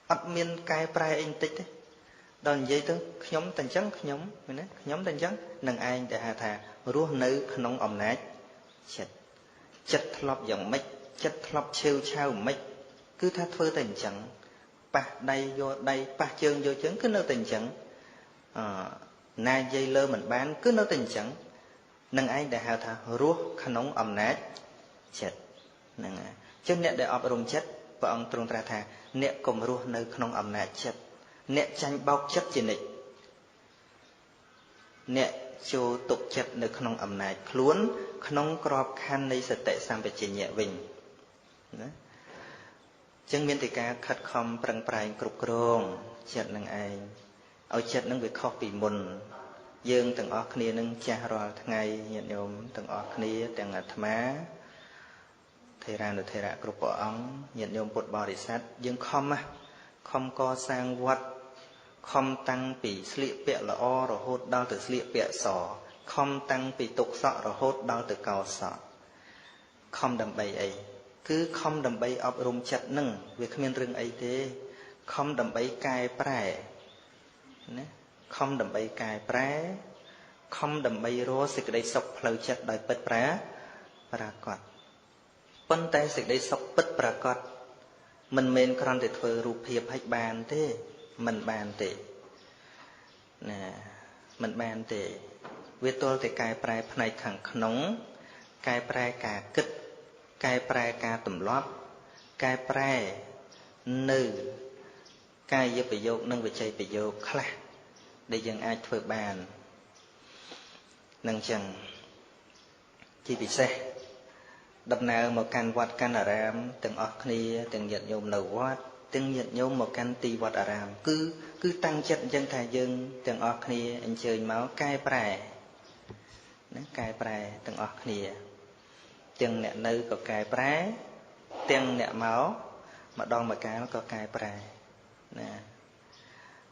ắt miên cai prai anh tích đấy đòn dây tới nhóm tình trắng nhóm tình trắng nâng ai để hà thà rúa nữ nông ẩm nát chất lọc dòng mít chất lọc chiêu chao mít cứ thắt phơi tình trắng pa đây vô đây pa chương vô chấn cứ nơi tình trắng na dây lơ mình bán cứ nơi tình trắng nâng ai để hà thà rúa nông ẩm nát chất nâng chân nè để ọp rung chất và ông trung tra thà nè cùng rúa nơi nông ẩm nát chất nè tranh bọc chất chỉ nịch nè cho tục chất nơi không ẩm nát luôn không có khăn này sẽ tệ sang về chỉ nhẹ vinh chân miên thì cả khát khom prang prai cục rong chất năng ai ở chất năng việc khóc bị mồn dương từng ở kia năng cha rồi ngày nhận nhôm từng ở kia từng ngặt má thầy ra được thầy ra cục bỏ ống nhận nhôm bột bò để sát dương không có sang vật không tăng bị sliệp bẹ là o rồi hốt đau từ sliệp bẹ sọ không tăng bị tục sọ rồi hốt đau từ cầu sọ không đầm bầy ấy cứ không đầm bầy ấp rung chặt nưng việc miên rừng ấy thế không đầm bầy cài prai không đầm bầy cài prai không đầm bầy rô xịt đây sọc phơi chặt đời bứt prá cọt phân tay xịt đây sọc bứt cọt mình men còn để thưa rụp hiệp hay bàn thế mình bàn tệ nè mình bàn tệ viết tôi thì cài prai này khẳng nóng cài prai cả kích cài prai cả tùm lót cài prai nữ cài giúp bị dốt nâng bị chạy bị dốt khá để dân ai thưa bàn nâng chẳng chỉ bị xe đập nào một can vặt can ở ram từng óc ni từng nhận nhôm nầu vặt từng nhận nhôm một can tì vặt ở ram cứ tăng chất dân thải dân từng óc ni anh chơi máu cai prai từng óc ni từng nẹt nơi có cai prai từng nẹt máu mà đong mà cá có cai prai nè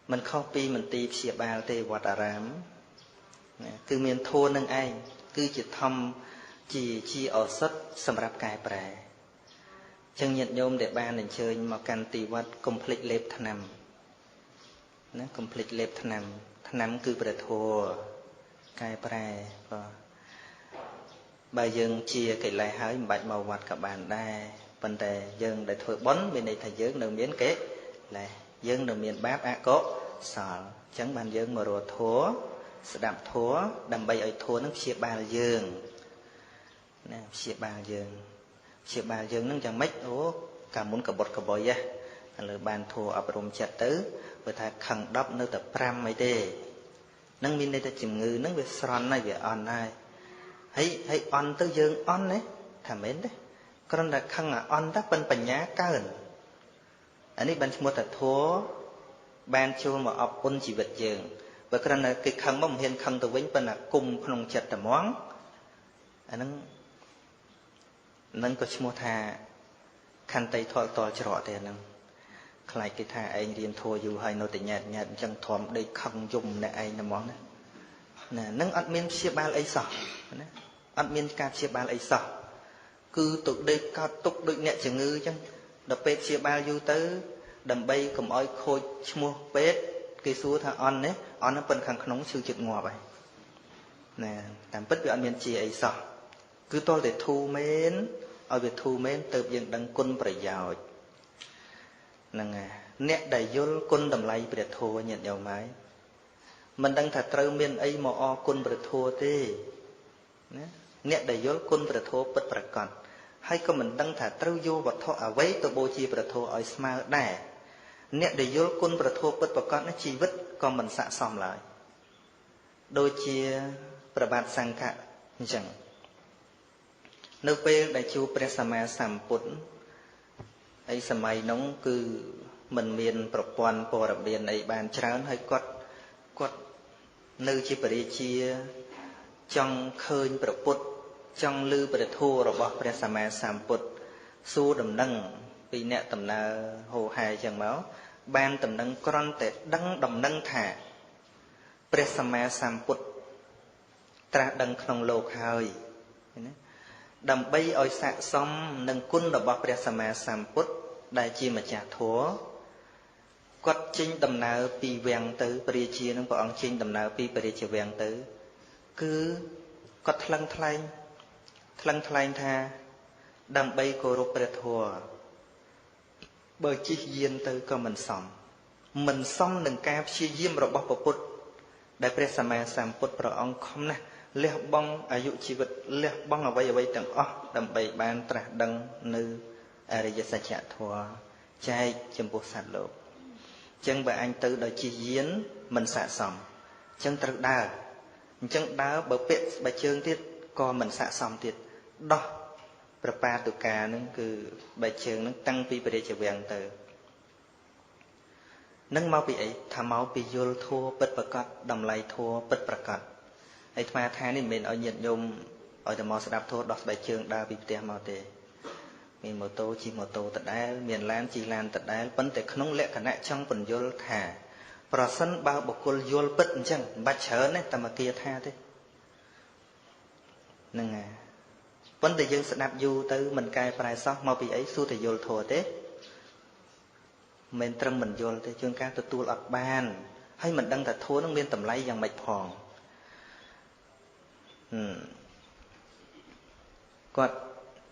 mình copy mình tì xịa bao tì vặt ở ram cứ miền thua nâng anh cứ chỉ thăm chỉ ở sất sầm rạp cài prai chân nhận nhôm để ban để chơi mà can tì vật complete lệp thằng nè complete lệp thằng cứ bật thua cài prai bài dân chia cái lại hái bạch màu vật các bạn đây vấn đề dân để thôi bón bên này thầy dân đường miến kế là dân đường miền báp á cố sợ chẳng bàn dân mà rồi thua sẽ đạp thua đầm bay ở thua nó chia ba dương nè chia ba dương nó chẳng mấy ố cả muốn cả bột cả bồi ra là bàn thua ở trong chặt tứ và thay khăn đắp nơi tập pram mấy đề nâng min đây ta chìm ngư nâng về son này về on này hay on tới dương on đấy thảm mến đấy con là khăn à on đắp bên bành nhá cá ẩn anh ấy bên mua thật thua ban chua mà ập ôn chỉ vật dương và con là cái khăn bông hiền khăn từ vĩnh bên là cùng không chặt tầm món anh nâng có mua thà khăn tay thoa to cho rõ thế nâng lại cái thà anh điền thua dù hay nó tình nhạt chẳng thòm đây khăn dùng này anh là món nè nâng ăn miên chia ba ấy sọ ăn miên ca chia ba ấy sọ cứ tụi đây cao tụt đôi nhẹ chừng ngư chứ đập bê chia ba du tới đầm bay cầm oi khôi mua bê cái số thà on đấy on nó bên khăn nóng siêu chực ngọt vậy nè làm bất bị ăn miên chia ấy sọ cứ tôi để thu mến ở việc thu mến từ dựng đăng quân bày giàu nè nét đầy vô quân đầm lay bị thua nhận nhau máy mình đang thật trâu miên ấy mà o quân bị thua thế nét đầy vô quân bị thua bất bạc còn hay có mình đang thật trâu vô vật thọ ở vấy tôi bố chi bị thua ở smart đẻ nét đầy vô quân bị thua bất bạc còn nó chi vứt còn mình xả xòm lại đôi chia bạc bạc sang cả chẳng nơi bên đại chu Presama Samput ấy sớm mai nóng cứ mình miền bậc quan bồ đặc biệt này bàn trán hay quật nơi chi bể chia trong khơi bậc put trong lư bậc thua rồi bỏ Presama Samput su đầm nâng vì nẹt tầm na hồ hài chẳng máu ban tầm nâng con tệ đăng đầm nâng thả Presama Samput tra đăng không lô hơi đầm bay ở sạ xong nâng quân đập bọc Presama Samput đại chi mà trả thua គាត់ចេញដំណើរពីវាំងទៅព្រះរាជានឹងព្រះអង្គចេញដំណើរពីព្រះរាជវាំងទៅគឺគាត់ថ្លឹងថ្លែងថាដើម្បីគោរពព្រះធម៌បើជិះយានទៅក៏មិនសមនឹងការព្យាយាមរបស់ព្រះពុទ្ធដែលព្រះសម្មាសម្ពុទ្ធព្រះអង្គខំណាស់លះបង់អាយុជីវិតលះបង់អ្វីទាំងអស់ដើម្បីបានត្រាស់ដឹងនៅអរិយសច្ចធម៌ចែកចំពោះសត្វលោកអញ្ចឹងបើអញទៅដល់ជិះយានមិនស័ក្តិសមអញ្ចឹងត្រូវដើរអញ្ចឹងដើរបើពាក់ស្បែកជើងទៀតក៏មិនស័ក្តិសមទៀតដោះប្របាតុកានឹងគឺបែកជើងនឹងតាំងពីព្រះរាជវាំងទៅនឹងមកពីអីថាមកពីយល់ធัวពិតប្រកបតម្លៃធัวពិតប្រកបហើយអាត្មាថានេះមិនមែនឲ្យញាតិញោមឲ្យតែមកស្ដាប់ធัวដោះស្បែកជើងដើរពីផ្ទះមកទេមានម៉ូតូជិះម៉ូតូដដែលមានឡានជិះឡានដដែលប៉ុន្តែក្នុងលក្ខណៈចង់ពន្យល់ថាប្រសិនបើបុគ្គលយល់ពិតអញ្ចឹងមិនបាច់ច្រើនទេតែមកគាថាទេហ្នឹងហើយប៉ុន្តែយើងស្ដាប់យូរទៅមិនកែប្រែសោះមកពីអីសួរតែយល់ធัวទេមិនត្រឹមមិនយល់ទេជួនកាលទទួលអត់បានហើយមិនដឹងថាធัวនឹងមានតម្លៃយ៉ាងម៉េចផងគាត់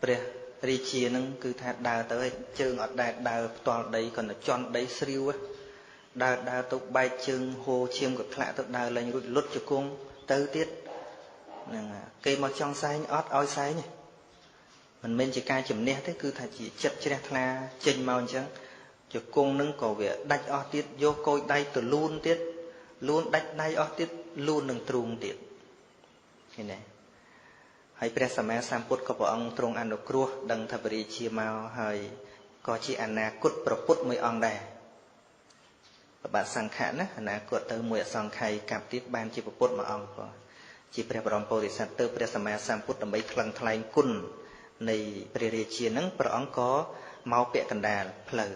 ព្រះរាជានឹងគឺថាដើរទៅឲ្យជើងអត់ដែលដើរផ្ទាល់ដីគាត់ទៅជន់ដីស្រាវដើរទៅបែកជើងហូរឈាមក៏ធ្លាក់ទៅដើរលេងរួចលុតជង្គង់ទៅទៀតហ្នឹងគេមកចង់សែងអត់ឲ្យសែងទេមិនមែនជាការជំនះទេគឺថាជាចិត្តជ្រះថ្លាចេញមកអញ្ចឹងជង្គង់នឹងក៏វាដាច់អស់ទៀតយកកូចដៃទៅលូនទៀតលូនដាច់ដៃអស់ទៀតលូននឹងទ្រូងទៀតឃើញទេហើយព្រះសម្មាសម្ពុទ្ធក៏ព្រះអង្គទ្រង់អនុគ្រោះដឹងថាព្រះរាជាមកហើយក៏ជាអនាគតប្រពុតមួយអង្គដែរប្របាទសង្ឃៈណាអនាគតទៅមួយអសង្ខ័យកាប់ទៀតបានជាប្រពុតមួយអង្គក៏ជាព្រះបរមពោធិសត្វទៅព្រះសម្មាសម្ពុទ្ធដើម្បីថ្លឹងថ្លែងគុណនៃព្រះរាជានឹងព្រះអង្គក៏មកពាក់កណ្ដាលផ្លូវ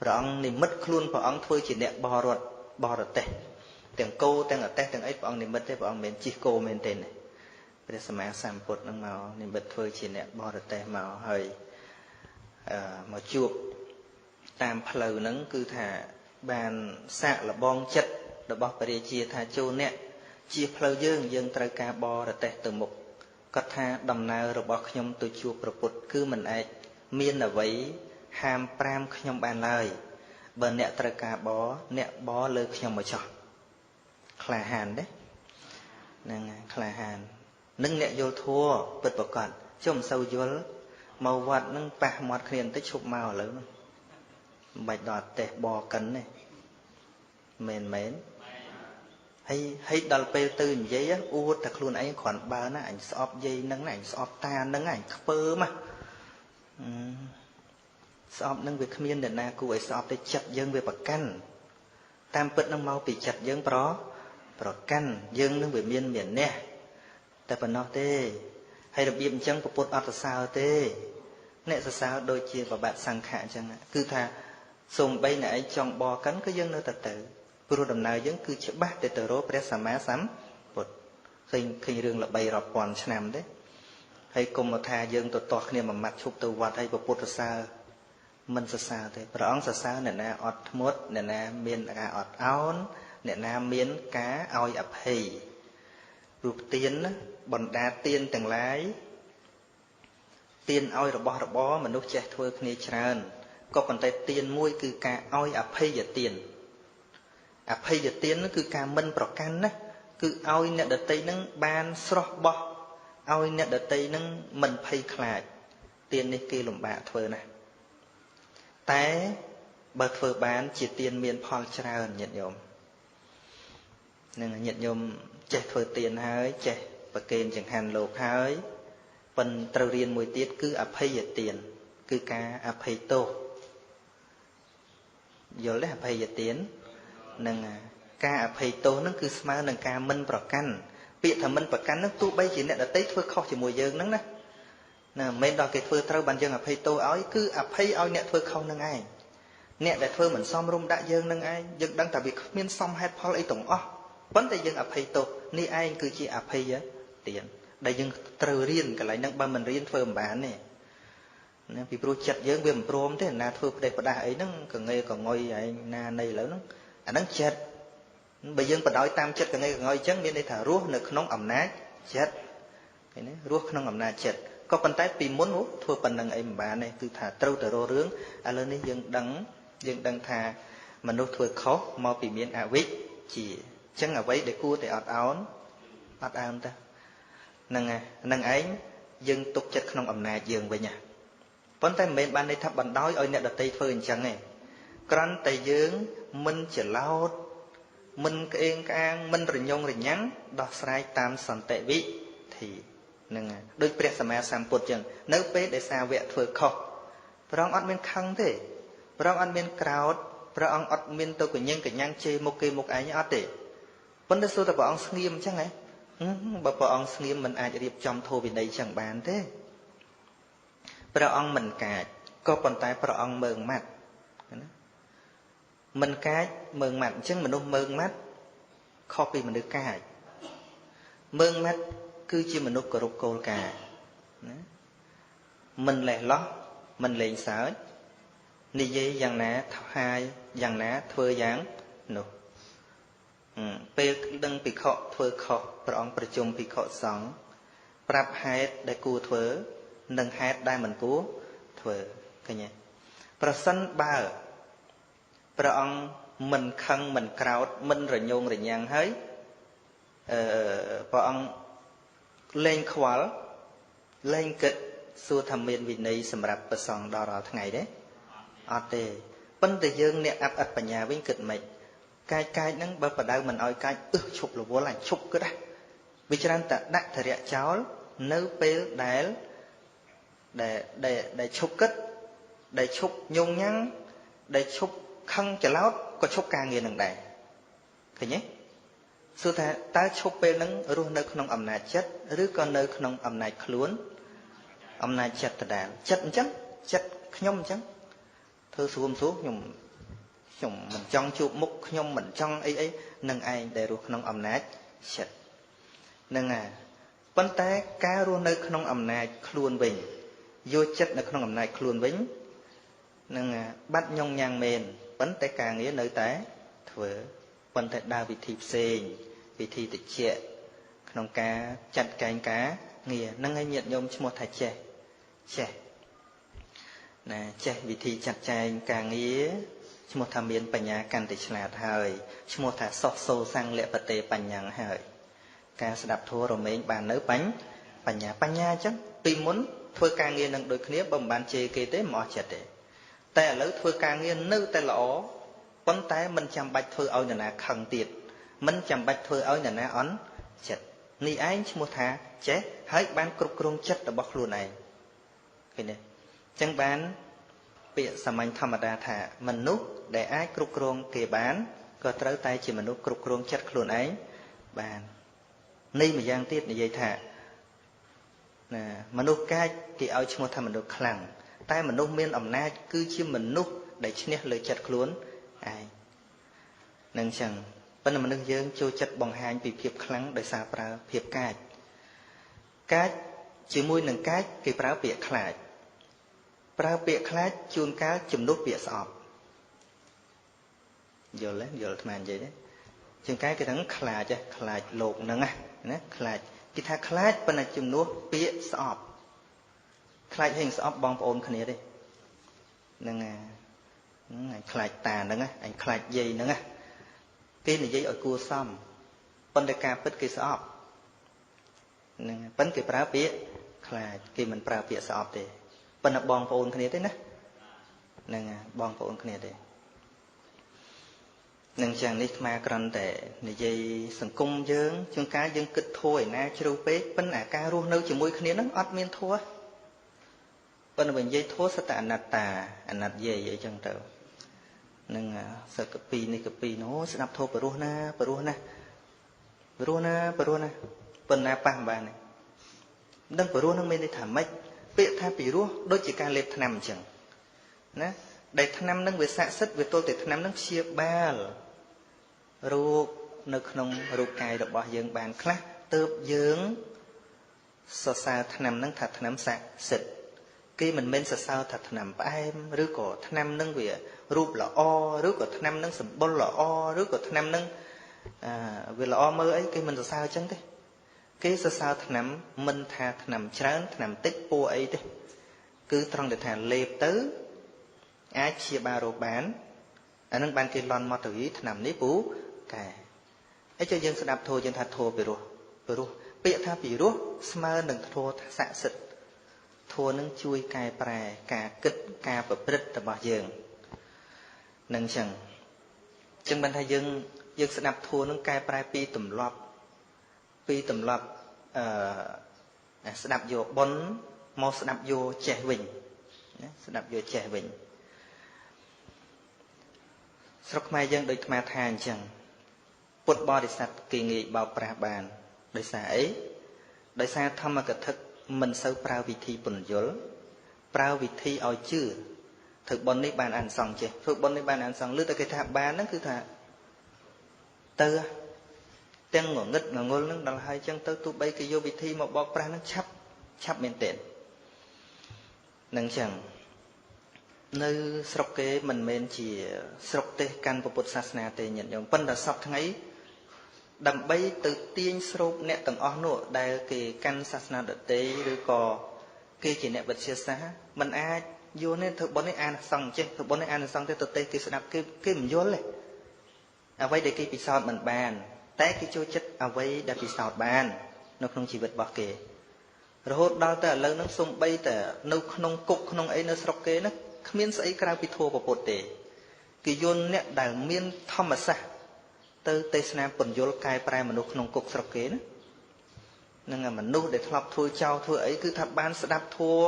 ព្រះអង្គនិមិត្តខ្លួនព្រះអង្គធ្វើជាអ្នកបរទេសទាំងគោទាំងអទេសទាំងអីព្រះអង្គនិមិត្តទេព្រះអង្គមិនមែនជិះគោមែនទេព្រះសម្មាសម្ពុទ្ធនឹងមកនិមិត្តធ្វើជាអ្នកបរទេសមកហើយមកជួបតាមផ្លូវហ្នឹងគឺថាបានសាកលបងចិត្តរបស់ព្រះរាជាថាចូលអ្នកជាផ្លូវយើងត្រូវការបរទេសទៅមុខគាត់ថាដំណើររបស់ខ្ញុំទៅជួបព្រះពុទ្ធគឺមិនអាចមានអ្វីហាម5ខ្ញុំបានឡើយបើអ្នកត្រូវការបរអ្នកបរលើខ្ញុំមកចោះក្លាហានទេហ្នឹងក្លាហាននឹងអ្នកយល់ធัวពិតប្រកបចុះមិនសូវយល់មកវត្តនឹងប៉ះមាត់គ្នាបន្តិចឈប់មកឥឡូវមិនបាច់ដល់តេះបកិនទេមែនហើយដល់ពេលទៅនិយាយអួតតែខ្លួនឯងគ្រាន់បើណាអញស្អប់យាយនឹងណាអញស្អប់តានឹងអញខ្ពើមកស្អប់នឹងវាគ្មានអ្នកណាគួរឲ្យស្អប់ទេចិត្តយើងវាប្រកាន់តាមពិតនឹងមកពីចិត្តយើងប្រកាន់យើងនឹងវាមាននះតែប៉ុណ្ណោះទេហើយរបៀបអញ្ចឹងពុទ្ធអត់សរសើរទេអ្នកសរសើរដូចជាបបាក់សង្ខៈអញ្ចឹងគឺថាសូម្បីអ្នកឯងចង់បរកិនក៏យើងនៅតែទៅព្រោះដំណើរយើងគឺច្បាស់ទៅរកព្រះសម្មាសម្ពុទ្ធឃើញរឿងល្បីរាប់ពាន់ឆ្នាំទេហើយគុំថាយើងទៅទាស់គ្នាមួយម៉ាត់ឈប់ទៅវត្តហើយពុទ្ធសរសើរមិនសរសើរទេព្រះអង្គសរសើរអ្នកណាអត់ធ្មត់អ្នកណាមានការអត់ឱនអ្នកណាមានការឲ្យអភ័យរូបទានបណ្ដាទានទាំងឡាយទានឲ្យរបស់របរមនុស្សចេះធ្វើគ្នាច្រើនក៏ប៉ុន្តែទានមួយគឺការឲ្យអភ័យទានអភ័យទានគឺការមិនប្រកាន់ណាគឺឲ្យអ្នកដតីនឹងបានស្រស់បោះឲ្យអ្នកដតីនឹងមិនភ័យខ្លាចទាននេះគេលំបាកធ្វើណាស់តែបើធ្វើបានជាទានមានផលច្រើនញាតិញោមនឹងញាតិញោមចេះធ្វើទានហើយចេះប្រគេនចង្ហាន់លោកហើយប៉ុន្តែត្រូវរៀនមួយទៀតគឺអភ័យទានគឺការអភ័យទោសយល់ទេអភ័យទាននឹងការអភ័យទោសនឹងគឺស្មើនឹងការមិនប្រកាន់ពាក្យថាមិនប្រកាន់នឹងទោះបីជាអ្នកដតីធ្វើខុសជាមួយយើងហ្នឹងណាមិនមែនដល់គេធ្វើត្រូវបានយើងអភ័យទោសឲ្យគឺអភ័យឲ្យអ្នកធ្វើខុសនឹងឯងអ្នកដែលធ្វើមិនសមរម្យដាក់យើងនឹងឯងយើងដឹងថាវាគ្មានសមហេតុផលអីទាំងអស់ប៉ុន្តែយើងអភ័យទោសនេះឯងគឺជាអភ័យទានដែលយើងត្រូវរៀនកន្លែងហ្នឹងបើមិនរៀនធ្វើមិនបានទេ ពីព្រោះចិត្តយើងវាមិនព្រមទេណាធ្វើផ្ដេសផ្ដាស់អីហ្នឹងកងេកងុយឯណានៃឥឡូវហ្នឹងអាហ្នឹងចិត្តបើយើងបដ ாய் តាមចិត្តកងេកងុយអញ្ចឹងមានន័យថារស់នៅក្នុងអំណាចចិត្តឃើញទេរស់ក្នុងអំណាចចិត្តក៏ប៉ុន្តែពីមុនធ្វើប៉ុណ្្នឹងអីមិនបានទេគឺថាត្រូវតែរករឿងឥឡូវនេះយើងដឹងថាមនុស្សធ្វើខុសមកពីមានអវិជ្ជាអញ្ចឹងអ្វីដែលគួរតែអត់អោនទៅហ្នឹងឯងយើងទុកចិត្តក្នុងអំណាចយើងវិញណាប៉ុន្តែមិនមែនបានន័យថាបណ្ដោយឲ្យអ្នកដទៃធ្វើអញ្ចឹងទេគ្រាន់តែយើងមិនច្រឡោតមិនក្អេងក្អាងមិនរញ៉ងរញាំងដោះស្រាយតាមសន្តិវិធីហ្នឹងដូចព្រះសម្មាសម្ពុទ្ធអញ្ចឹងនៅពេលដែលសាវកធ្វើខុសព្រះអង្គអត់មានខឹងទេព្រះអង្គអត់មានក្រោធព្រះអង្គអត់មានទៅកញ្ញឹងកញ្ញាំងជេរមុខគេមុខឯងអត់ទេប៉ុន្តែសួរតែព្រះអង្គស្ងៀមអញ្ចឹងហ៎បើព្រះអង្គស្ងៀមមិនអាចរៀបចំធម៌វិន័យអញ្ចឹងបានទេព្រះអង្គមិនកាចក៏ប៉ុន្តែព្រះអង្គមើងម៉ាត់ណាមិនកាចមើងម៉ាត់អញ្ចឹងមនុស្សមើងម៉ាត់ខុសពីមនុស្សកាចមើងម៉ាត់គឺជាមនុស្សគោរពគោលការណ៍ណាមិនលេះលោះមិនលេងសើចនិយាយយ៉ាងណាថាយ៉ាងណាធ្វើយ៉ាងនោះពេលដឹងភិក្ខុធ្វើខុសព្រះអង្គប្រជុំភិក្ខុសង្ឃប្រាប់ហេតុដែលគួរធ្វើនិងហេតុដែលមិនគួរធ្វើឃើញទេប្រសិនបើព្រះអង្គមិនខឹងមិនក្រោធមិនរញ៉ងរញាំងហើយព្រះអង្គលែងខ្វល់លែងគិតសួរថាមានវិន័យសម្រាប់ប្រសងដល់រាល់ថ្ងៃទេអត់ទេប៉ុន្តែយើងអ្នកអត់បញ្ញាវិញគិតមិនកាយហ្នឹងបើបដៅមិនឲ្យកាយឈប់រវល់អញឈប់គិតណាវាច្រើនតែដាក់ធរៈចោលនៅពេលដែលឈប់គិតដែលឈប់ញងញ៉ាំងដែលឈប់ខឹងច្រឡោតក៏ឈប់ការងារនឹងដែរឃើញទេសួរថាតើឈប់ពេលហ្នឹងរស់នៅក្នុងអំណាចចិត្តឬក៏នៅក្នុងអំណាចខ្លួនអំណាចចិត្តដដែលចិត្តអញ្ចឹងចិត្តខ្ញុំអញ្ចឹងធ្វើស្រួលខ្ញុំមិនចង់ជួបមុខខ្ញុំមិនចង់អីនឹងឯងដែលរស់ក្នុងអំណាចចិត្តហ្នឹងហើយប៉ុន្តែការរស់នៅក្នុងអំណាចខ្លួនវិញយកចិត្តនៅក្នុងអំណាចខ្លួនវិញនឹងបាត់ញងញ៉ាំងមែនប៉ុន្តែការងារនៅតែធ្វើប៉ុន្តែដើរវិធីផ្សេងវិធីតិចក្នុងការចាត់កែងការងារហ្នឹងឲ្យញាតិញោមឈ្មោះថាចេះណាចេះវិធីចាត់ចែងការងារឈ្មោះថាមានបញ្ញាកាន់តែឆ្លាតហើយឈ្មោះថាសុខសូសាំងលពតេបញ្ញហើយ ការស្ដាប់ធម៌រមែងបាននៅបញ្ញាអញ្ចឹងពីមុនធ្វើការងារនឹងដូចគ្នាបើមិនបានជេរគេទេមិនអស់ចិត្តទេតែឥឡូវធ្វើការងារនៅតែល្អប៉ុន្តែមិនចាំបាច់ធ្វើឲ្យនរណាខឹងទៀតមិនចាំបាច់ធ្វើឲ្យនរណាអន់ចិត្តនេះឯងឈ្មោះថាចេះហើយបានគ្រប់គ្រងចិត្តរបស់ខ្លួនឯងឃើញទេអញ្ចឹងបានពាក្យសាមញ្ញធម្មតាថាមនុស្សដែលអាចគ្រប់គ្រងគេបានក៏ត្រូវតែជាមនុស្សគ្រប់គ្រងចិត្តខ្លួនឯងបាននេះម្យ៉ាងទៀតនិយាយថាមនុស្សកាចគេឲ្យឈ្មោះថាមនុស្សខ្លាំងតែមនុស្សមានអំណាចគឺជាមនុស្សដែលឈ្នះលើចិត្តខ្លួនឯងនឹងចឹងប៉ុន្តែមនុស្សយើងចូលចិត្តបង្ហាញពីភាពខ្លាំងដោយសារប្រើភាពកាចជាមួយនឹងកាចគេប្រើពាក្យខ្លាចជួនកាលជំនួសពាក្យស្អប់យល់អាត្មានិយាយទេជាងកាយគេថាខ្លាចលោកហ្នឹងណាខ្លាចគេថាខ្លាចប៉ុន្តែជំនួសពាក្យស្អប់ខ្លាចហេងស្អប់បងប្អូនគ្នាទេហ្នឹងអញខ្លាចតាហ្នឹងអញខ្លាចយាយហ្នឹងគេនិយាយឲ្យគួរសមប៉ុន្តែការពិតគេស្អប់ហ្នឹងប៉ុន្តែគេប្រើពាក្យខ្លាចគេមិនប្រើពាក្យស្អប់ទេប៉ុន្តែបងប្អូនគ្នាទេណាហ្នឹងបងប្អូនគ្នាទេនឹងចឹងនេះអាត្មាគ្រាន់តែនិយាយសង្គមយើងជួនកាលយើងគិតធัวឯណាជ្រៅពេកប៉ុន្តែការរស់នៅជាមួយគ្នានឹងអត់មានធัวប៉ុន្តែបើនិយាយធัวសត្វតែអនត្តាអនត្តយាយអីចឹងទៅនឹងសឹកកពីនេះកពីនោះស្ដាប់ធัวព្រោះណាប៉ុន្តែប៉ះមិនបានទេដឹងព្រោះនឹងមានន័យថាម៉េចពាក្យថាពីរោះដូចជាការលេបថ្នាំអញ្ចឹងណាដែលថ្នាំនឹងវាស័ក្តិសិទ្ធិវាទល់តែថ្នាំនឹងព្យាបាលរោគនៅក្នុងរូបកាយរបស់យើងបានខ្លះទើបយើងសរសើរថ្នាំនឹងថាថ្នាំស័ក្តិសិទ្ធិ គេមិនមែនសរសើរថាថ្នាំផ្អែមឬក៏ថ្នាំនឹងវារូបល្អឬក៏ថ្នាំនឹងសម្បុរល្អឬក៏ថ្នាំនឹងវាល្អមើលអីគេមិនសរសើរអញ្ចឹងទេគេសរសើរថ្នាំមិនថាថ្នាំច្រើនថ្នាំតិចពួរអីទេគឺត្រង់តែថាលេបទៅអាចព្យាបាលរោគបានអានឹងបានគេលន់មកទៅវិញថ្នាំនេះពូកែអីចុះយើងស្ដាប់ធម៌យើងថាធម៌ពីរោះពាក្យថាពីរោះស្មើនឹងធម៌ស័ក្តិសិទ្ធិធម៌នឹងជួយកែប្រែការគិតការប្រព្រឹត្តរបស់យើងនឹងចឹងបានថាយើងស្ដាប់ធម៌នឹងកែប្រែពីទម្លាប់ស្ដាប់យកបុណ្យមកស្ដាប់យកចេះវិញណាស្ដាប់យកចេះវិញស្រុកខ្មែរយើងដូចអាត្មាថាអញ្ចឹងពុទ្ធបរិស័ទគេងាយបោកប្រាស់បានដោយសារអីដោយសារធម្មកថាមិនសូវប្រើវិធីពន្យល់ប្រើវិធីឲ្យជឿធ្វើបុណ្យនេះបានអានិសង្សចេះធ្វើបុណ្យនេះបានអានិសង្សលើតែគេថាបានហ្នឹងគឺថាទៅទាំងងងឹតងងុលហ្នឹងដល់ហើយអញ្ចឹងទៅទោះបីគេយកវិធីមកបោកប្រាស់ហ្នឹងឆាប់មែនទែននឹងអញ្ចឹងនៅស្រុកគេមិនមែនជាស្រុកទេសកាន់ពុទ្ធសាសនាទេញាតិញោមប៉ុន្តែសពថ្ងៃដើម្បីទៅទាញស្រូបអ្នកទាំងអស់នោះដែលគេកាន់សាសនាដទៃឬក៏គេជាអ្នកវិទ្យាសាស្ត្រមិនអាចយល់ទេធ្វើបុណ្យនេះអានិសង្សចេះធ្វើបុណ្យនេះអានិសង្សទេទៅទេគេស្ដាប់គេមិនយល់ទេអ្វីដែលគេពិសោធន៍មិនបានតែគេចូលចិត្តអ្វីដែលពិសោធន៍បាននៅក្នុងជីវិតរបស់គេរហូតដល់តែឥឡូវហ្នឹងសំបីតែនៅក្នុងគុកក្នុងអីនៅស្រុកគេណាគ្មានស្អីក្រៅពីធម៌ពុទ្ធទេគេយល់អ្នកដែលមានធម្មសាស្ត្រទៅទេសនាពន្យល់កែប្រែមនុស្សក្នុងគុកស្រុកគេណានឹងមនុស្សដែលធ្លាប់ធ្វើចោលធ្វើអីគឺថាបានស្ដាប់ធម៌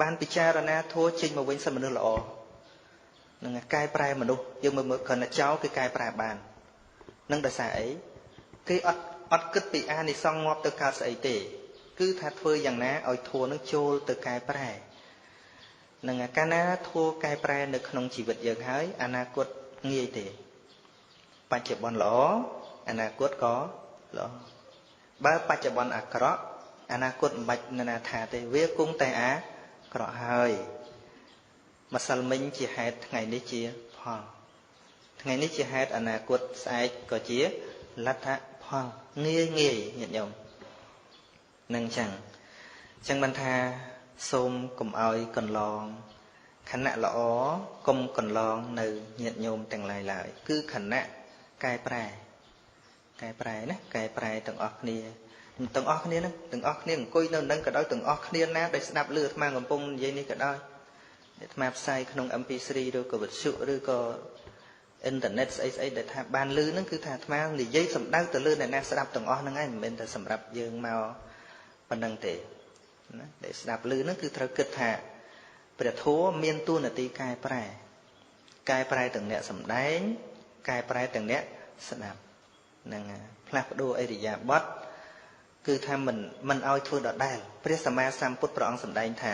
បានពិចារណាធម៌ចេញមកវិញសិនមនុស្សល្អនឹងកែប្រែមនុស្សយើងមើលគ្រាន់តែចោលគេកែប្រែបាននឹងដោយសារអីគេអត់គិតពីអានិសង្សងាប់ទៅកើតស្អីទេគឺថាធ្វើយ៉ាងណាឲ្យធម៌នឹងចូលទៅកែប្រែនឹងកាលណាធម៌កែប្រែនៅក្នុងជីវិតយើងហើយអនាគតងាយទេបច្ចុប្បន្នល្អអនាគតក៏ល្អបើបច្ចុប្បន្នអាក្រក់អនាគតមិនបាច់ណាថាទេវាគង់តែអាក្រក់ហើយម្សិលមិញជាហេតុថ្ងៃនេះជាផលថ្ងៃនេះជាហេតុអនាគតស្អែកក៏ជាលទ្ធផលងាយញាតិញោមនឹងអញ្ចឹងបានថាសូមកុំឲ្យកន្លងខណៈល្អកុំកន្លងនៅញាតិញោមទាំងឡាយឡើយគឺខណៈកែប្រែណាកែប្រែទាំងអស់គ្នាហ្នឹងទាំងអស់គ្នាអង្គុយនៅនឹងក៏ដោយទាំងអស់គ្នាណាដែលស្ដាប់ឮអាត្មាកំពុងនិយាយនេះក៏ដោយអាត្មាផ្សាយក្នុង MP3 ឬក៏វិទ្យុឬក៏អ៊ីនធឺណិតស្អីដែលថាបានឮហ្នឹងគឺថាអាត្មានិយាយសំដៅទៅលើអ្នកណាស្ដាប់ទាំងអស់ហ្នឹងឯងមិនមែនតែសម្រាប់យើងមកប៉ុណ្្នឹងទេណាដែលស្ដាប់ឮហ្នឹងគឺត្រូវគិតថាព្រះធម៌មានតួនាទីកែប្រែទាំងអ្នកសំដែងកែប្រែទាំងអ្នកស្ដាប់ហ្នឹងផ្លាស់ប្ដូរអិរិយាបថគឺថាមិនឲ្យធ្វើដដែលព្រះសម្មាសម្ពុទ្ធព្រះអង្គសម្ដែងថា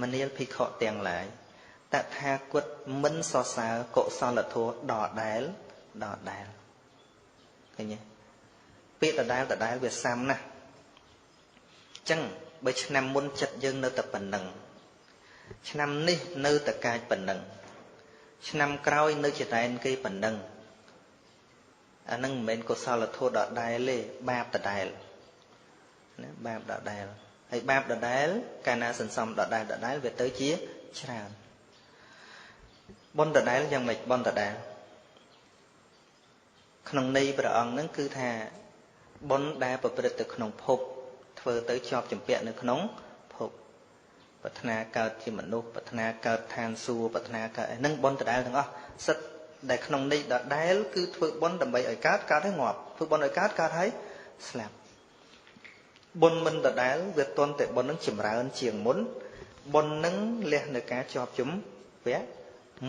មនាលភិក្ខុទាំងឡាយតថាគតមិនសរសើរកុសលធម៌ដដែលឃើញទេពាក្យដដែលវាសាំណាស់អញ្ចឹងបើឆ្នាំមុនចិត្តយើងនៅតែប៉ុណ្្នឹងឆ្នាំនេះនៅតែកាចប៉ុណ្្នឹងឆ្នាំក្រោយនៅជាដែនគេប៉ុណ្្នឹងអានឹងមិនមែនកុសលធម៌ដដែលទេបាបដដែលណាបាបដដែលហើយបាបដដែលកាលណាសន្សំដដែលវាទៅជាច្រើនបុណ្យដដែលយ៉ាងម៉េចបុណ្យដដែលក្នុងន័យព្រះអង្គហ្នឹងគឺថាបុណ្យដែលប្រព្រឹត្តទៅក្នុងភពធ្វើទៅជាប់ជំពាក់នៅក្នុងភពប្រាថ្នាកើតជាមនុស្សប្រាថ្នាកើតឋានសួគ៌ប្រាថ្នាកើតហ្នឹងបុណ្យដដែលទាំងអស់សិតដែលក្នុងន័យដដែលគឺធ្វើបុណ្យដើម្បីឲ្យកើតឲ្យងាប់ធ្វើបុណ្យឲ្យកើតហើយស្លាប់បុណ្យមិនដដែលវាតន់តែបុណ្យនឹងចម្រើនជាងមុនបុណ្យនឹងលះនៅការជាប់ជំពាក់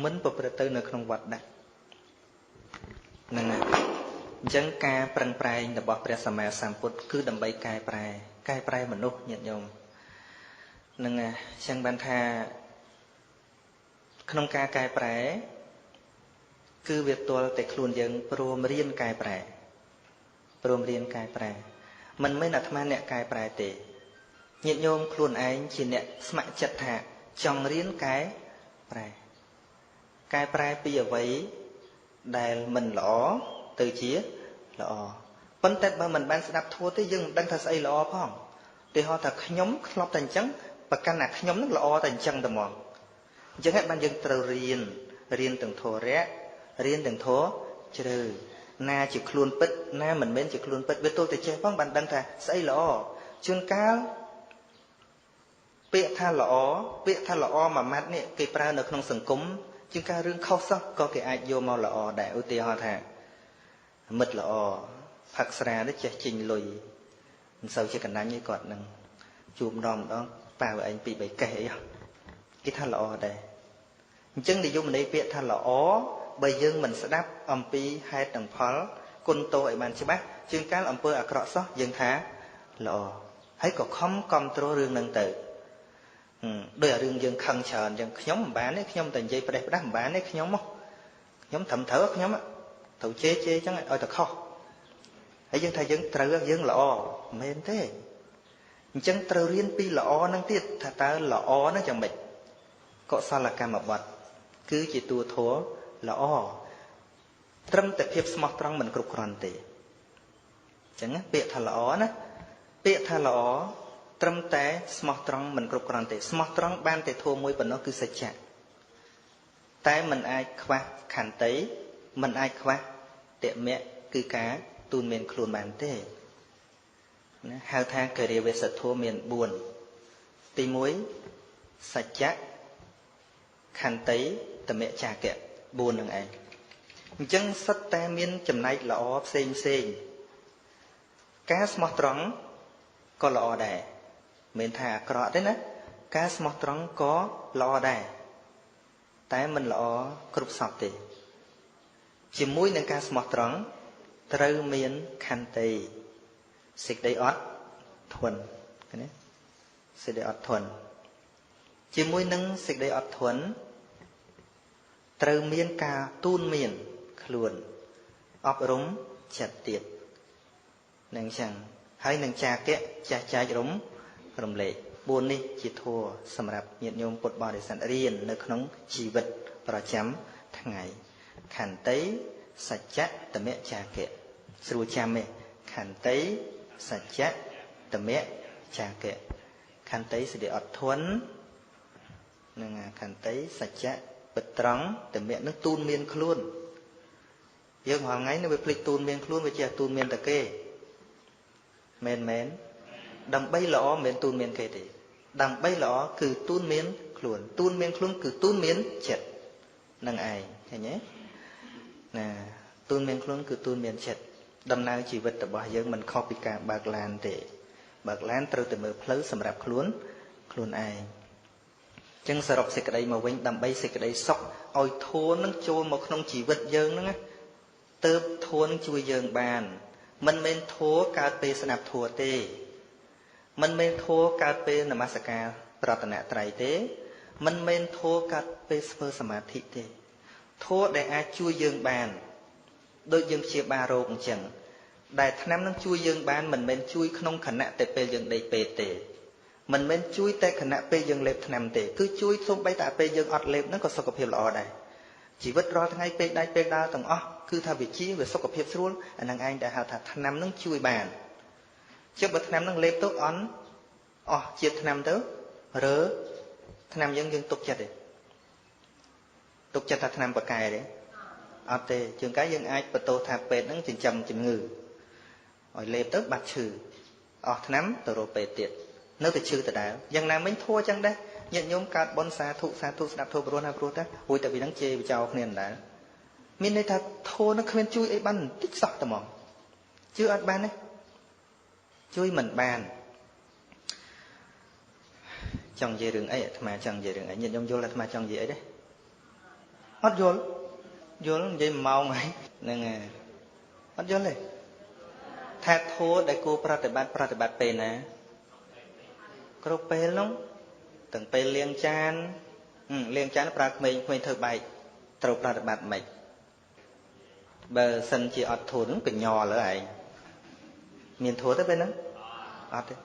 មិនប្រព្រឹត្តទៅនៅក្នុងវត្តដាក់ហ្នឹងហើយអញ្ចឹងការប្រឹងប្រែងរបស់ព្រះសម្មាសម្ពុទ្ធគឺដើម្បីកែប្រែមនុស្សញាតិញោមហ្នឹងហើយអញ្ចឹងបានថាក្នុងការកែប្រែគឺវាទល់តែខ្លួនយើងព្រមរៀនកែប្រែមិនមែនអាត្មាអ្នកកែប្រែទេញាតិញោមខ្លួនឯងជាអ្នកស្ម័គ្រចិត្តថា ចង់រៀនកែប្រែពីអ្វីដែលមិនល្អទៅជាល្អប៉ុន្តែបើមិនបានស្ដាប់ធម៌ទេយើងមិនដឹងថាស្អីល្អផងទីហោថាខ្ញុំធ្លាប់តែអញ្ចឹងប្រកាន់ថាខ្ញុំនឹងល្អតែអញ្ចឹងតែហ្មងអញ្ចឹងហើយបានយើងត្រូវរៀនទាំងធម៌រៈរៀនទាំងធម៌ជ្រៅណាជាខ្លួនពិតណាមិនមែនជាខ្លួនពិតវាទល់តែចេះផងបានដឹងថាស្អីល្អជួនកាលពាក្យថាល្អមួយម៉ាត់នេះគេប្រើនៅក្នុងសង្គមជាងការរឿងខុសសោះក៏គេអាចយកមកល្អដែរឧទាហរណ៍ថាមិត្តល្អផឹកស្រានេះចេះជីងលុយមិនសូវជាកណ្ដាញទេគាត់នឹងជួបម្ដងប៉ាវឯង2 3កេះអីគេថាល្អដែរអញ្ចឹងនិយមន័យពាក្យថាល្អបើយើងមិនស្ដាប់អំពីហេតុនិងផលគុណទោសឲ្យបានច្បាស់ជាងកាលអំពើអាក្រក់សោះយើងថាល្អហើយក៏ខំគ្រប់គ្រងរឿងហ្នឹងទៅដោយរឿងយើងខឹងច្រើនអញ្ចឹងខ្ញុំមិនបានទេខ្ញុំតែនិយាយផ្ដេសផ្ដាស់មិនបានទេខ្ញុំត្រឹមត្រូវខ្ញុំត្រូវជេរអញ្ចឹងឲ្យតែខុសហើយយើងថាយើងត្រូវយើងល្អមិនមែនទេអញ្ចឹងត្រូវរៀនពីល្អហ្នឹងទៀតថាតើល្អហ្នឹងយ៉ាងម៉េចកុសលកម្មបត្តិគឺជាតួធម៌ល្អត្រឹមតែភាពស្មោះត្រង់មិនគ្រប់គ្រាន់ទេអញ្ចឹងពាក្យថាល្អណាពាក្យថាល្អត្រឹមតែស្មោះត្រង់មិនគ្រប់គ្រាន់ទេស្មោះត្រង់បានតែធម៌មួយប៉ុណ្ណោះគឺសច្ចៈតែមិនអាចខ្វះខន្តីមិនអាចខ្វះតមៈគឺការទូនមានខ្លួនបានទេណាហៅថាកិរិយាវេសធម៌មាន4ទី1សច្ចៈខន្តីតមៈចាកៈ4នឹងឯងអញ្ចឹងសិតតែមានចំណែកល្អផ្សេងការស្មោះត្រង់ក៏ល្អដែរមិនថាអាក្រក់ទេណាការស្មោះត្រង់ក៏ល្អដែរតែមិនល្អគ្រប់សពទេជាមួយនឹងការស្មោះត្រង់ត្រូវមានខន្តីសេចក្តីអត់ធន់ឃើញទេសេចក្តីអត់ធន់ជាមួយនឹងសេចក្តីអត់ធន់ត្រូវមានការទូនមានខ្លួនអប់រំចិត្តទៀតនឹងចឹងហើយនឹងចាកៈចែករំលែក4នេះជាធម៌សម្រាប់ញាតិញោមពុទ្ធបរិស័ទរៀននៅក្នុងជីវិតប្រចាំថ្ងៃខន្តីសច្ចៈតមៈចាកៈស្រួលចាំទេខន្តីសច្ចៈតមៈចាកៈខន្តីសេចក្តីអត់ធន់នឹងខន្តីសច្ចៈពិតត្រង់តមៈនឹងទូនមានខ្លួនយើងរាល់ថ្ងៃនេះវាភ្លេចទូនមានខ្លួនវាចេះទូនមានតែគេមែនដើម្បីល្អមិនមែនទូនមានគេទេដើម្បីល្អគឺទូនមានខ្លួនទូនមានខ្លួនគឺទូនមានចិត្តនឹងឯងឃើញទេណាទូនមានខ្លួនគឺទូនមានចិត្តដំណើរជីវិតរបស់យើងមិនខុសពីការបើកឡានទេបើកឡានត្រូវតែមើលផ្លូវសម្រាប់ខ្លួនឯងចឹងសរុបសេចក្តីមកវិញដើម្បីសេចក្តីសុខឲ្យធម៌នឹងចូលមកក្នុងជីវិតយើងហ្នឹងទើបធម៌ជួយយើងបានមិនមែនធម៌កើតពេលស្ដាប់ធម៌ទេមិនមែនធម៌កើតពេលនមស្ការប្រតនត្រ័យទេមិនមែនធម៌កើតពេលធ្វើសមាធិទេធម៌ដែលអាចជួយយើងបានដូចយើងព្យាបាលរោគអញ្ចឹងដែលថ្នាំនឹងជួយយើងបានមិនមែនជួយក្នុងខណៈតែពេលយើងដេកពេទ្យទេមិនមែនជួយតែខណៈពេលយើងលេបថ្នាំទេគឺជួយសូម្បីតែពេលយើងអត់លេបហ្នឹងក៏សុខភាពល្អដែរជីវិតរាល់ថ្ងៃពេលដាច់ពេលដើរទាំងអស់គឺថាវាជាវាសុខភាពស្រួលអានឹងឯងដែលហៅថាថ្នាំនឹងជួយបានជិះបើថ្នាំនឹងលេបទៅអស់ជាតិថ្នាំទៅរើថ្នាំយើងទុកចិត្តទេទុកចិត្តថាថ្នាំបកែទេអត់ទេជាងកាយយើងអាចបន្ទោសថាពេទ្យនឹងចិញ្ចឹមជំងឺឲ្យលេបទៅបាត់ឈឺអស់ថ្នាំទៅរកពេទ្យទៀតនៅតែឈឺដដែលយ៉ាងណាមិញធัวចឹងដែរញាតិញោមកើតបនសាធុស្ដាប់ធัวព្រោះណាព្រោះតែរួចតែពីហ្នឹងជេរចោលគ្នាដដែលមានន័យថាធัวនឹងគ្មានជួយអីបានបន្តិចសោះតែហ្មងជឿអត់បានទេជួយមិនបានចង់និយាយរឿងអីអាត្មាចង់និយាយរឿងអីញាតិញោមយល់អាត្មាចង់និយាយអីទេអត់យល់និយាយ1ម៉ោងហើយហ្នឹងអត់យល់ទេថាធัวដែលគួរប្រតិបត្តិពេលណាគ្រប់ពេលនោះទាំងពេលលាងចានប្រើក្មេងធ្វើបែកត្រូវប្រតិបត្តិមិនបើសិនជាអត់ធួននឹងកញ្ញល់លើឯងមានធួនទេពេលហ្នឹងអត់ទេ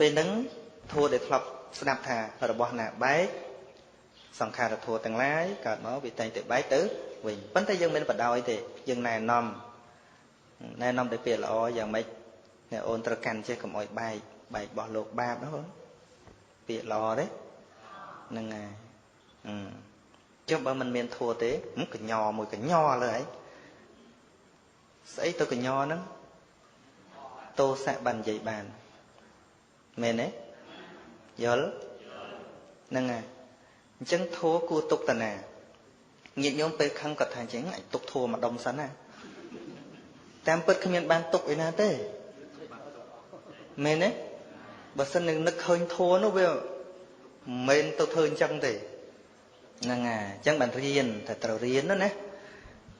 ពេលហ្នឹងធួនដែលធ្លាប់ ស្ដាប់ថារបស់ណាបែកសង្ខារធัวទាំងឡាយកើតមកវាតែងតែបែកទៅវិញប៉ុន្តែយើងមិនបដ ாய் ទេយើងណែនាំទៅពាក្យល្អយ៉ាងម៉េចអ្នកអូនត្រូវកាន់ចេះកុំអោយបែករបស់លោកបាបណាបងពាក្យល្អទេហ្នឹងហើយចុះបើមិនមានធัวទេកញ្ញមួយកញ្ញលើហើយស្អីទៅកញ្ញហ្នឹងតោសៈបាននិយាយបានមែនទេយល់ហ្នឹងហើយអញ្ចឹងធัวគួរទុកតាណាញាតិញោមពេលខឹងគាត់ថាអញ្ចឹងអាចទុកធัวមកដុំសិនណាតាមពិតគ្មានបានទុកឯណាទេមែនទេបើសិននឹងនឹកឃើញធัวនោះវាមិនមែនទៅធ្វើអញ្ចឹងទេហ្នឹងហើយអញ្ចឹងបានរៀនតែត្រូវរៀនណា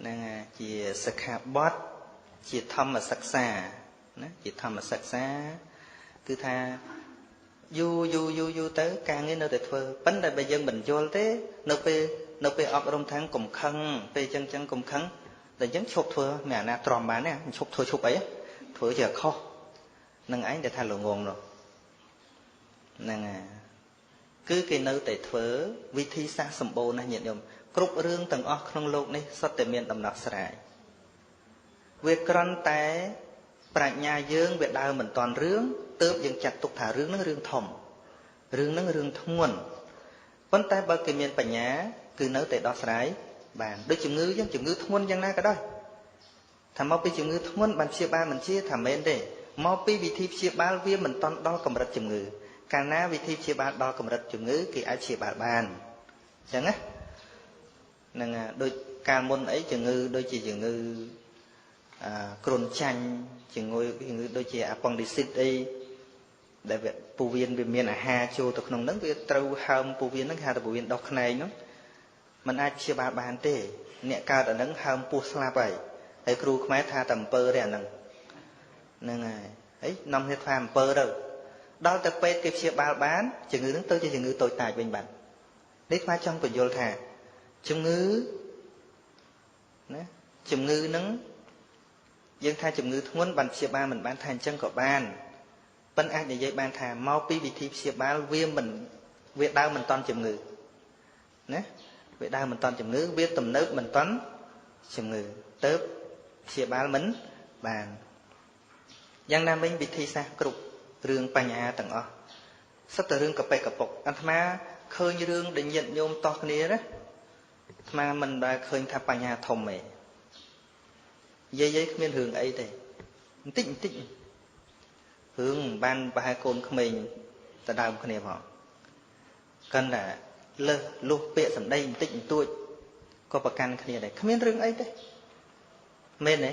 ហ្នឹងហើយជាសិក្ខាបទជាធម្មសិក្សាណាជាធម្មសិក្សាគឺថាយូរទៅការងារនៅតែធ្វើប៉ុន្តែបើយើងមិនយល់ទេនៅពេលអប់រំທາງកុំខឹងពេលអញ្ចឹងកុំខឹងតែអញ្ចឹងឈប់ធ្វើមានអាណាទ្រាំបានទេឈប់ធ្វើឈប់អីធ្វើជាខុសនឹងឯងដែលថាល្ងងនោះហ្នឹងហើយគឺគេនៅតែធ្វើវិធីសាស្ត្រសម្បូរណាស់ញាតិញោមគ្រប់រឿងទាំងអស់ក្នុងโลกនេះសុទ្ធតែមានដំណោះស្រាយវាគ្រាន់តែប្រាជ្ញាយើងវាដើរមិនតាន់រឿងទើបយើងចាត់ទុកថារឿងហ្នឹងរឿងធំរឿងហ្នឹងរឿងធ្ងន់ប៉ុន្តែបើគេមានបញ្ញាគឺនៅតែដោះស្រាយបានដូចជំងឺចឹងជំងឺធ្ងន់យ៉ាងណាក៏ដោយថាមកពីជំងឺធ្ងន់បានព្យាបាលមិនជាថាមែនទេមកពីវិធីព្យាបាលវាមិនតាន់ដល់កម្រិតជំងឺកាលណាវិធីព្យាបាលដល់កម្រិតជំងឺគេអាចព្យាបាលបានអញ្ចឹងណាហ្នឹងដូចកាលមុនអីជំងឺដូចជាជំងឺគ្រុនចាញ់ជំងឺដូចជាអាប៉ុងឌីស៊ីតអីដែលពូវៀនវាមានអាហារចូលទៅក្នុងហ្នឹងវាត្រូវហើមពូវៀនហ្នឹងហៅថាពូវៀនដោះខ្នែងហ្នឹងมันអាចព្យាបាលបានទេអ្នកកើតអាហ្នឹងហើមពោះស្លាប់ហើយគ្រូខ្មែរថាតែអំពើទេអាហ្នឹងហ្នឹងហើយនាំគ្នាថាអំពើទៅដល់តែពេទ្យគេព្យាបាលបានជំងឺហ្នឹងទៅជាជំងឺតូចតាចវិញបាទនេះខ្មែរចង់បញ្យល់ថាជំងឺណាជំងឺហ្នឹងយើងថាជំងឺធ្ងន់បានព្យាបាលមិនបានថាអញ្ចឹងក៏បានប៉ុន្តែអាចនិយាយបានថាមកពីវិធីព្យាបាលវាដើមមិនតាន់ជំងឺណាវាដើមមិនតាន់ជំងឺវាទំនើបមិនតាន់ជំងឺទៅព្យាបាលមិនបានយ៉ាងណាមិញវិធីសាស្ត្រគ្រប់រឿងបញ្ហាទាំងអស់សិតតែរឿងកប៉ិកពុកអាត្មាឃើញរឿងដែលញាតិញោមតោះគ្នាណាអាត្មាមិនដែលឃើញថាបញ្ហាធំទេយាយគ្មានរឿងអីទេបន្តិចរឿងបានប្រហែលកូនក្មេងទៅដើមគ្នាផងកាន់តែលើសលុះពាក្យសម្ដីបន្តិចបន្តួចក៏ប្រកាន់គ្នាដែរគ្មានរឿងអីទេមែនទេ